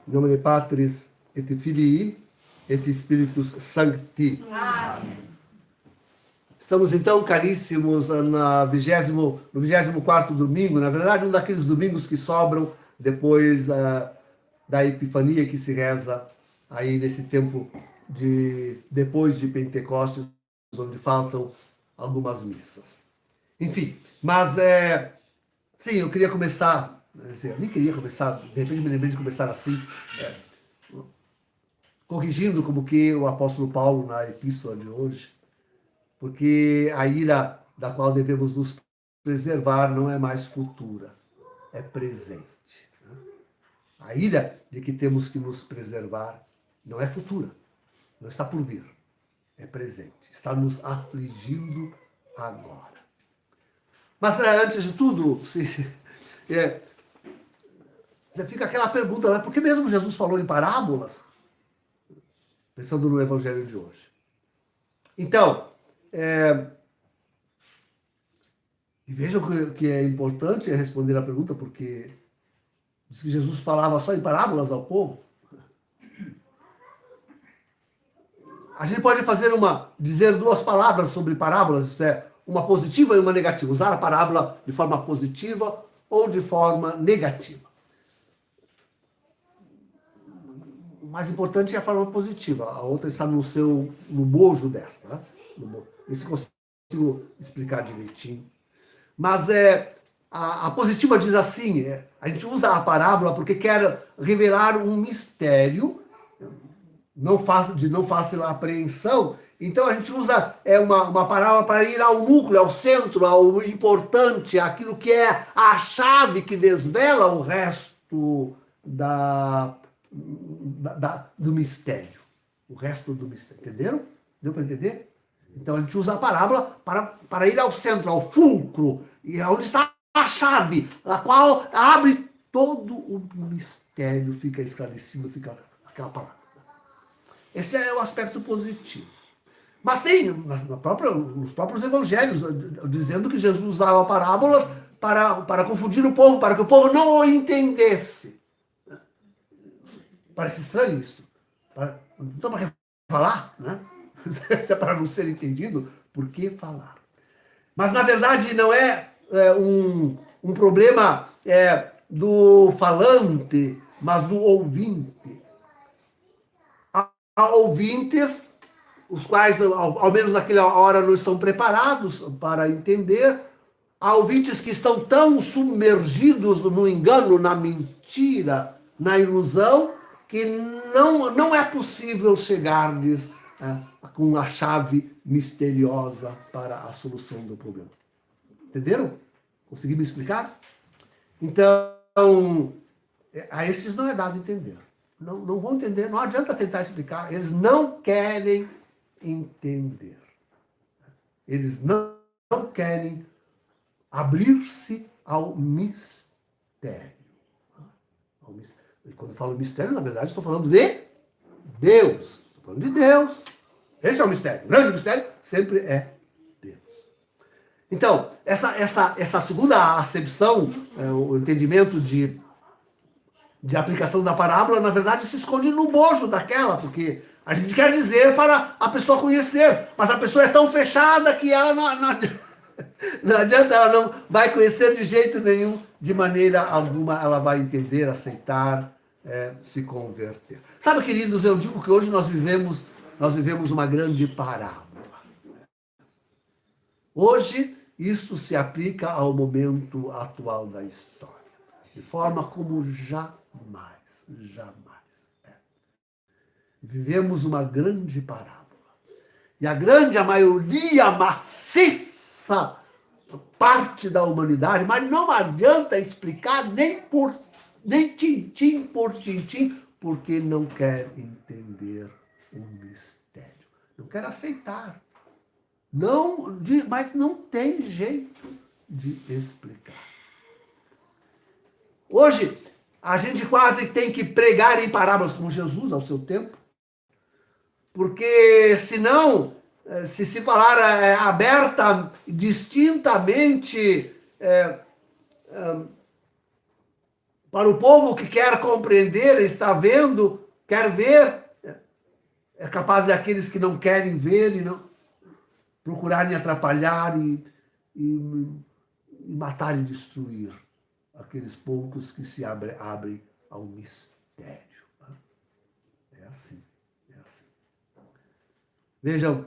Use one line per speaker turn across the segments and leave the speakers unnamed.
Em nome de Patris et Filii et Spiritus Sancti.
Amém.
Estamos então, caríssimos, no 24º domingo, na verdade um daqueles domingos que sobram depois da Epifania, que se reza aí nesse tempo depois de Pentecostes, onde faltam algumas missas. Enfim, mas sim, eu queria começar, eu nem queria começar, de repente me lembrei de começar assim, corrigindo como que o apóstolo Paulo na epístola de hoje, porque a ira da qual devemos nos preservar não é mais futura, é presente. A ira de que temos que nos preservar não é futura, não está por vir, é presente, está nos afligindo agora. Mas antes de tudo, você fica aquela pergunta, mas por que mesmo Jesus falou em parábolas? Pensando no evangelho de hoje. Então, e vejam que é importante responder a pergunta, porque diz que Jesus falava só em parábolas ao povo. A gente pode dizer duas palavras sobre parábolas, isto é, uma positiva e uma negativa. Usar a parábola de forma positiva ou de forma negativa. O mais importante é a forma positiva. A outra está no bojo desta. Né? Isso eu consigo explicar direitinho. Mas a positiva diz assim, a gente usa a parábola porque quer revelar um mistério de não fácil apreensão. Então a gente usa uma parábola para ir ao núcleo, ao centro, ao importante, aquilo que é a chave que desvela o resto do mistério. O resto do mistério. Entenderam? Deu para entender? Então a gente usa a parábola para ir ao centro, ao fulcro, e onde está a chave, a qual abre todo o mistério, fica esclarecido, fica aquela palavra. Esse é o aspecto positivo. Mas tem nos próprios evangelhos dizendo que Jesus usava parábolas para confundir o povo, para que o povo não o entendesse. Parece estranho isso. Então, para que falar? Né? Se é para não ser entendido, por que falar? Mas, na verdade, não é um problema do falante, mas do ouvinte. Há ouvintes, os quais, ao menos naquela hora, não estão preparados para entender. Há ouvintes que estão tão submergidos no engano, na mentira, na ilusão, que não é possível chegar-lhes com a chave misteriosa para a solução do problema. Entenderam? Consegui me explicar? Então, a esses não é dado entender. Não vão entender, não adianta tentar explicar. Eles não querem entender. Eles não querem abrir-se ao mistério. E quando eu falo mistério, na verdade, estou falando de Deus. Estou falando de Deus. Esse é o mistério. O grande mistério sempre é Deus. Então, essa segunda acepção, o entendimento de aplicação da parábola, na verdade, se esconde no bojo daquela, porque a gente quer dizer para a pessoa conhecer, mas a pessoa é tão fechada que ela não adianta, ela não vai conhecer de jeito nenhum, de maneira alguma ela vai entender, aceitar, se converter. Sabe, queridos, eu digo que hoje nós vivemos uma grande parábola. Hoje, isto se aplica ao momento atual da história, de forma como jamais. Vivemos uma grande parábola. E a maioria maciça parte da humanidade, mas não adianta explicar nem tintim por tintim, porque não quer entender o mistério. Não quer aceitar. Mas não tem jeito de explicar. Hoje, a gente quase tem que pregar em parábolas como Jesus ao seu tempo, porque senão, se falar aberta, distintamente, Para o povo que quer compreender, está vendo, quer ver, é capaz de aqueles que não querem ver e não procurarem atrapalhar e matar e destruir aqueles poucos que se abrem ao mistério. É assim, é assim. Vejam,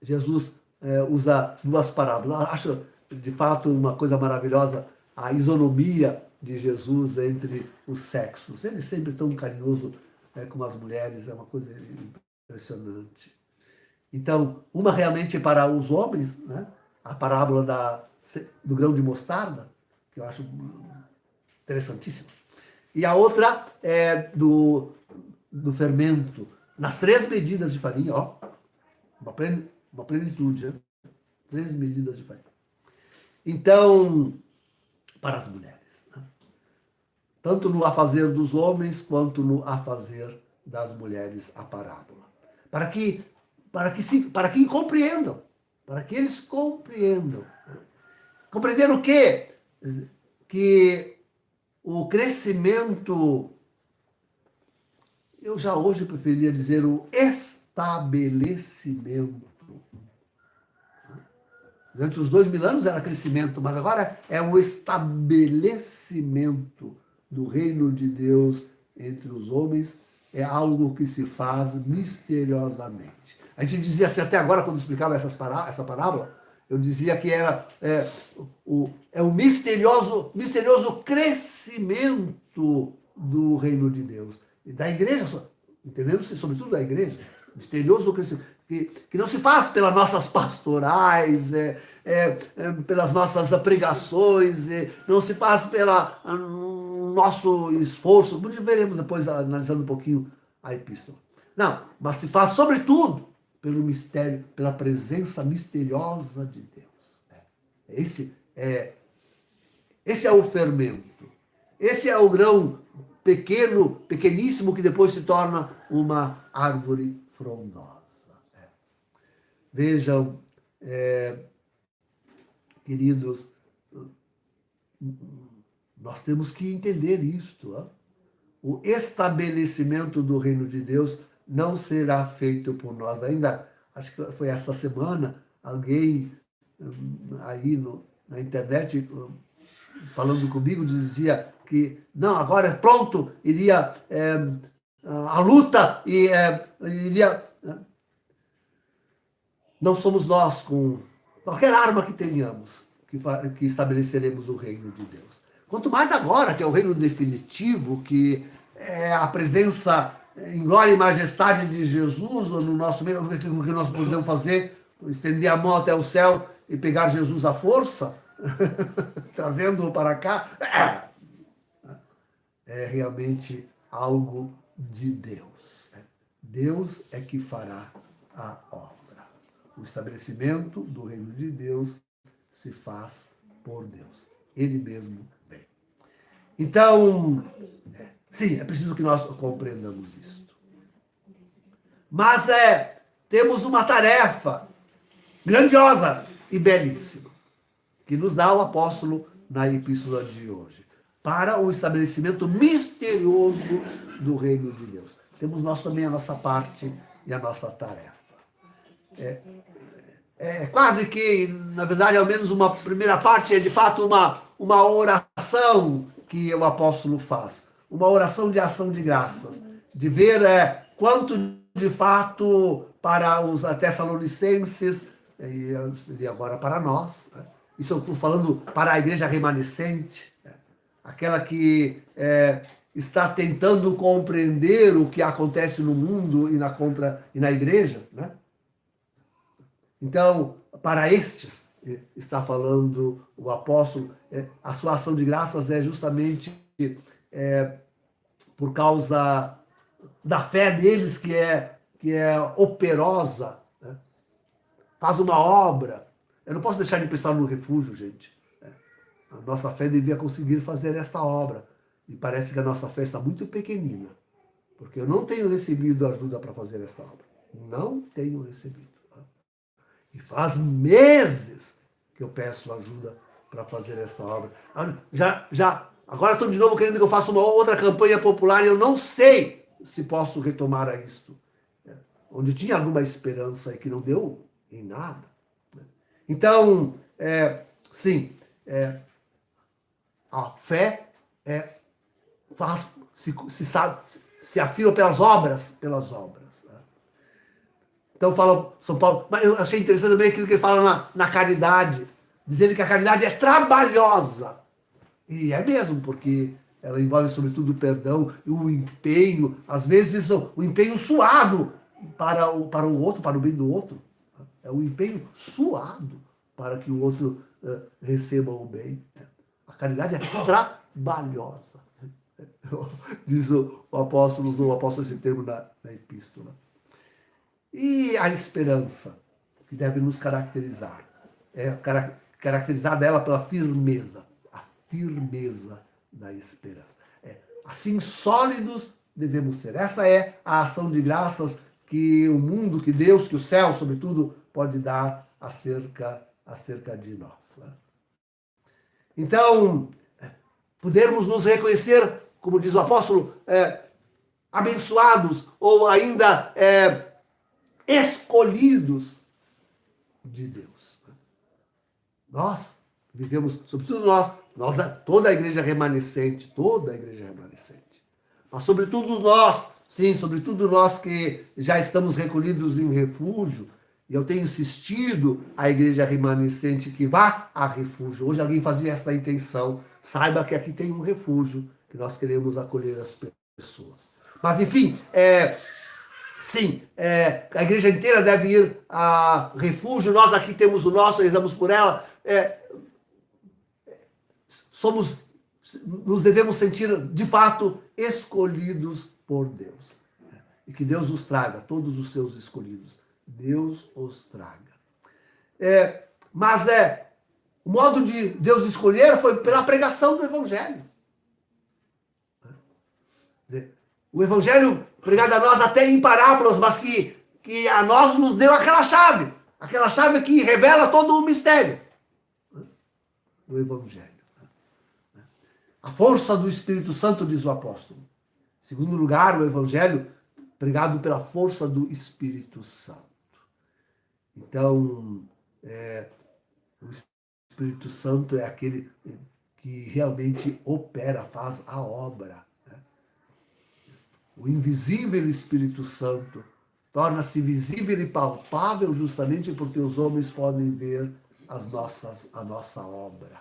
Jesus usa duas parábolas. Eu acho, de fato, uma coisa maravilhosa a isonomia de Jesus entre os sexos. Ele sempre tão carinhoso com as mulheres, é uma coisa impressionante. Então, uma realmente para os homens, né? A parábola do grão de mostarda, que eu acho interessantíssima. E a outra é do fermento, nas 3 medidas de farinha, ó, uma plenitude, né? 3 medidas de farinha. Então, para as mulheres, né? Tanto no afazer dos homens, quanto no afazer das mulheres, a parábola. Para que compreendam, para que eles compreendam. Compreender o quê? Que o crescimento, eu já hoje preferia dizer o estabelecimento. Durante os 2000 anos era crescimento, mas agora é o estabelecimento do reino de Deus entre os homens, é algo que se faz misteriosamente. A gente dizia assim, até agora, quando explicava essa parábola, eu dizia que era o misterioso crescimento do reino de Deus. E da igreja, entendendo-se sobretudo da igreja, misterioso crescimento, que não se faz pelas nossas pastorais, pelas nossas pregações, não se faz pelo nosso esforço. Veremos depois, analisando um pouquinho a epístola. Não, mas se faz sobretudo pelo mistério, pela presença misteriosa de Deus. Esse é o fermento. Esse é o grão pequeníssimo, que depois se torna uma árvore frondosa. Vejam, queridos, nós temos que entender isto. O estabelecimento do reino de Deus não será feito por nós. Ainda, acho que foi esta semana, alguém aí na internet falando comigo dizia que não, agora pronto, iria a luta e iria... Não somos nós, com qualquer arma que tenhamos, que estabeleceremos o reino de Deus. Quanto mais agora, que é o reino definitivo, que é a presença em glória e majestade de Jesus no nosso meio, o que nós podemos fazer? Estender a mão até o céu e pegar Jesus à força, trazendo-o para cá. É realmente algo de Deus. Deus é que fará a obra. O estabelecimento do reino de Deus se faz por Deus. Ele mesmo vem. Então, sim, é preciso que nós compreendamos isto. Mas temos uma tarefa grandiosa e belíssima, que nos dá o apóstolo na epístola de hoje, para o estabelecimento misterioso do reino de Deus. Temos nós também a nossa parte e a nossa tarefa. Quase que, na verdade, ao menos uma primeira parte é de fato uma oração que o apóstolo faz. Uma oração de ação de graças. De ver quanto de fato para os tessalonicenses, e agora para nós, isso eu estou falando para a igreja remanescente, aquela que está tentando compreender o que acontece no mundo e na igreja, né? Então, para estes, está falando o apóstolo, a sua ação de graças é justamente por causa da fé deles, que é operosa, né? Faz uma obra. Eu não posso deixar de pensar no refúgio, gente. A nossa fé devia conseguir fazer esta obra. E parece que a nossa fé está muito pequenina, porque eu não tenho recebido ajuda para fazer esta obra. Não tenho recebido. E faz meses que eu peço ajuda para fazer esta obra. Já Agora estão de novo querendo que eu faça uma outra campanha popular e eu não sei se posso retomar a isto. Onde tinha alguma esperança e que não deu em nada. Então, sim, a fé se afirma pelas obras, Então fala São Paulo, mas eu achei interessante também aquilo que ele fala na caridade, dizendo que a caridade é trabalhosa. E é mesmo, porque ela envolve sobretudo o perdão e o empenho, às vezes o empenho suado para o outro, para o bem do outro. É um empenho suado para que o outro receba o bem. A caridade é trabalhosa. Diz o apóstolo, usou o apóstolo esse termo na epístola. E a esperança, que deve nos caracterizar. Caracterizada ela pela firmeza. A firmeza da esperança. Assim sólidos devemos ser. Essa é a ação de graças que o mundo, que Deus, que o céu, sobretudo, pode dar acerca de nós. Então, podermos nos reconhecer, como diz o apóstolo, abençoados ou ainda escolhidos de Deus. Nós vivemos, sobretudo nós toda a igreja remanescente, mas sobretudo nós, sim, sobretudo nós que já estamos recolhidos em refúgio, e eu tenho insistido à igreja remanescente que vá a refúgio. Hoje alguém fazia esta intenção, saiba que aqui tem um refúgio, que nós queremos acolher as pessoas. Mas enfim, sim, a igreja inteira deve ir a refúgio, nós aqui temos o nosso, rezamos por ela, nos devemos sentir, de fato, escolhidos por Deus. E que Deus os traga, todos os seus escolhidos. Deus os traga. Mas o modo de Deus escolher foi pela pregação do Evangelho. O Evangelho pregado a nós até em parábolas, mas que a nós nos deu aquela chave que revela todo o mistério. O Evangelho. A força do Espírito Santo, diz o apóstolo. Em segundo lugar, o Evangelho pregado pela força do Espírito Santo. Então, o Espírito Santo é aquele que realmente opera, faz a obra. O invisível Espírito Santo torna-se visível e palpável justamente porque os homens podem ver a nossa obra,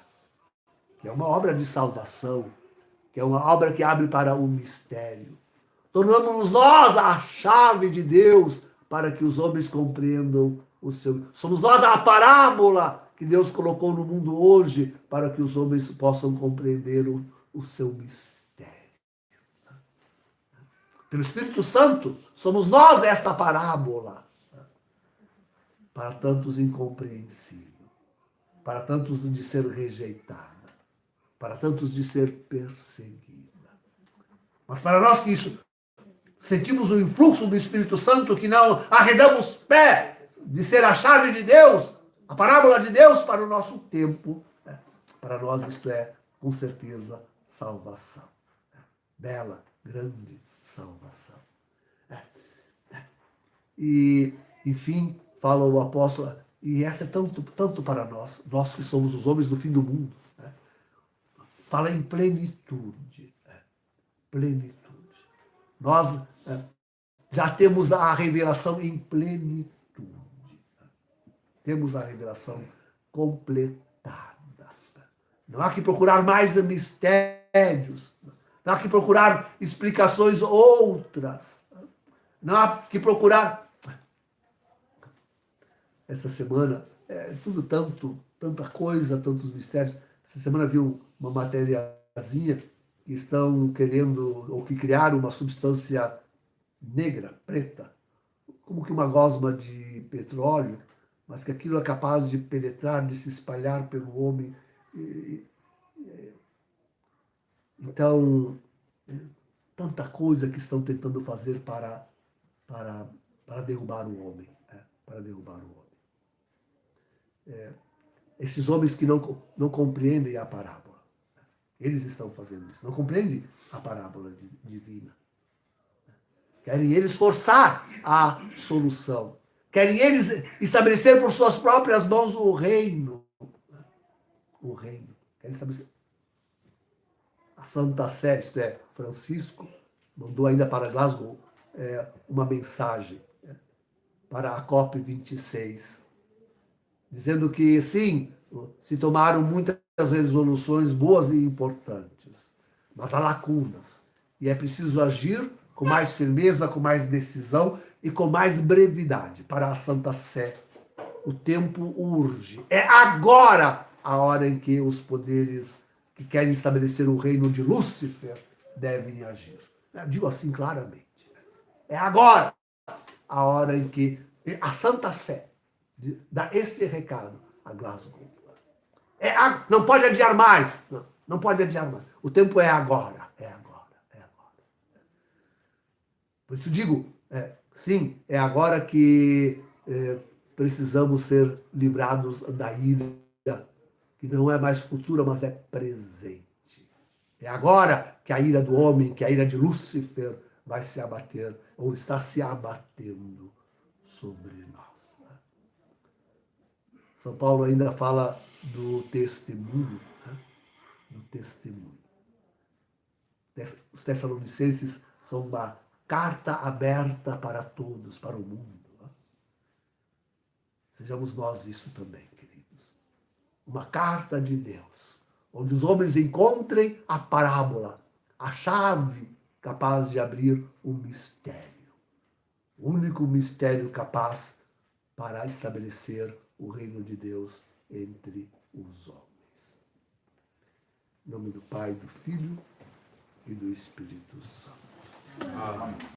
que é uma obra de salvação, que é uma obra que abre para o mistério. Tornamos-nos nós a chave de Deus para que os homens compreendam o seu... Somos nós a parábola que Deus colocou no mundo hoje para que os homens possam compreender o seu mistério. Pelo Espírito Santo, somos nós esta parábola para tantos incompreensível, para tantos de ser rejeitada, para tantos de ser perseguida. Mas para nós que isso sentimos o influxo do Espírito Santo, que não arredamos pé de ser a chave de Deus, a parábola de Deus para o nosso tempo, para nós isto é, com certeza, salvação. Bela, grande salvação. E, enfim, fala o apóstolo, e essa é tanto para nós que somos os homens do fim do mundo. Fala em plenitude. Plenitude. Nós já temos a revelação em plenitude. Temos a revelação completada. Não há que procurar mais mistérios. Não há que procurar explicações outras. Não há que procurar... Essa semana, tudo tanta coisa, tantos mistérios. Essa semana viu uma matériazinha que estão querendo, ou que criaram uma substância negra, preta, como que uma gosma de petróleo, mas que aquilo é capaz de penetrar, de se espalhar pelo homem. Então, tanta coisa que estão tentando fazer para derrubar o homem. Para derrubar o homem. Esses homens que não compreendem a parábola. Eles estão fazendo isso. Não compreende a parábola divina. Querem eles forçar a solução. Querem eles estabelecer por suas próprias mãos o reino. O reino. Querem estabelecer. A Santa Sé, isto é, Francisco, mandou ainda para Glasgow uma mensagem para a COP26, dizendo que, sim, se tomaram muitas resoluções boas e importantes, mas há lacunas. E é preciso agir com mais firmeza, com mais decisão e com mais brevidade. Para a Santa Sé, o tempo urge. É agora a hora em que os poderes que querem estabelecer o reino de Lúcifer devem agir. Eu digo assim claramente. É agora a hora em que a Santa Sé dá este recado a Glasgow. Não pode adiar mais. Não pode adiar mais. O tempo é agora. É agora. É agora. Por isso digo, sim, é agora que precisamos ser livrados da ira, que não é mais futura, mas é presente. É agora que a ira do homem, que a ira de Lúcifer vai se abater, ou está se abatendo sobre nós. Né? São Paulo ainda fala do testemunho, né? Do testemunho. Os Tessalonicenses são uma carta aberta para todos, para o mundo. Né? Sejamos nós isso também, queridos. Uma carta de Deus, onde os homens encontrem a parábola, a chave capaz de abrir o mistério. O único mistério capaz para estabelecer o reino de Deus entre os homens. Em nome do Pai, do Filho e do Espírito Santo. Amém.